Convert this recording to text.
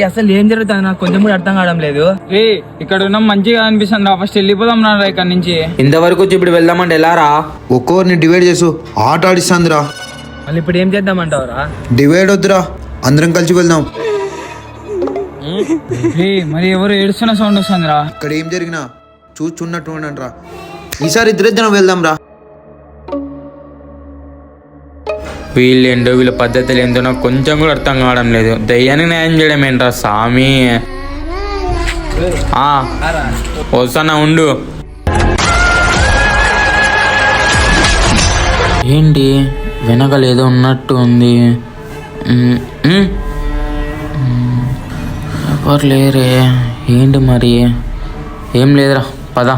అసలు ఏం జరుగుతుంది నాకు కొంచెం కూడా అర్థం కావడం లేదు. ఇక్కడ ఉన్నాం మంచిగా అనిపిస్తుంది. ఫస్ట్ వెళ్ళిపోదాం రా ఇక్కడ నుంచి. ఇంతవరకు వచ్చి ఇప్పుడు వెళ్దామంటే ఎలా రా? ఒక్కొక్కరిని డివైడ్ చేసు, ఆట ఆడిస్తాందిరా. మళ్ళీ ఇప్పుడు ఏం చేద్దామంటావురా? డివైడ్ వద్దురా, అందరం కలిసి వెళ్దాం. మరి ఎవరు ఏడుస్తున్న సౌండ్ వస్తుందిరా. ఇక్కడ ఏం జరిగినా చూచున్నట్టు ఉండండిరా. ఈసారి ఇద్దరిద్దరం వెళ్దాం రా. వీళ్ళేంటో వీళ్ళ పద్ధతులు ఏంటో నాకు కొంచెం కూడా అర్థం కావడం లేదు. దయ్యానికి న్యాయం చేయడం ఏంట్రా స్వామి. వస్తానా ఉండు. ఏంటి వెనకాల ఏదో ఉన్నట్టు ఉంది. ఎవరు లేరే ఏంటి మరి? ఏం లేదురా, పద.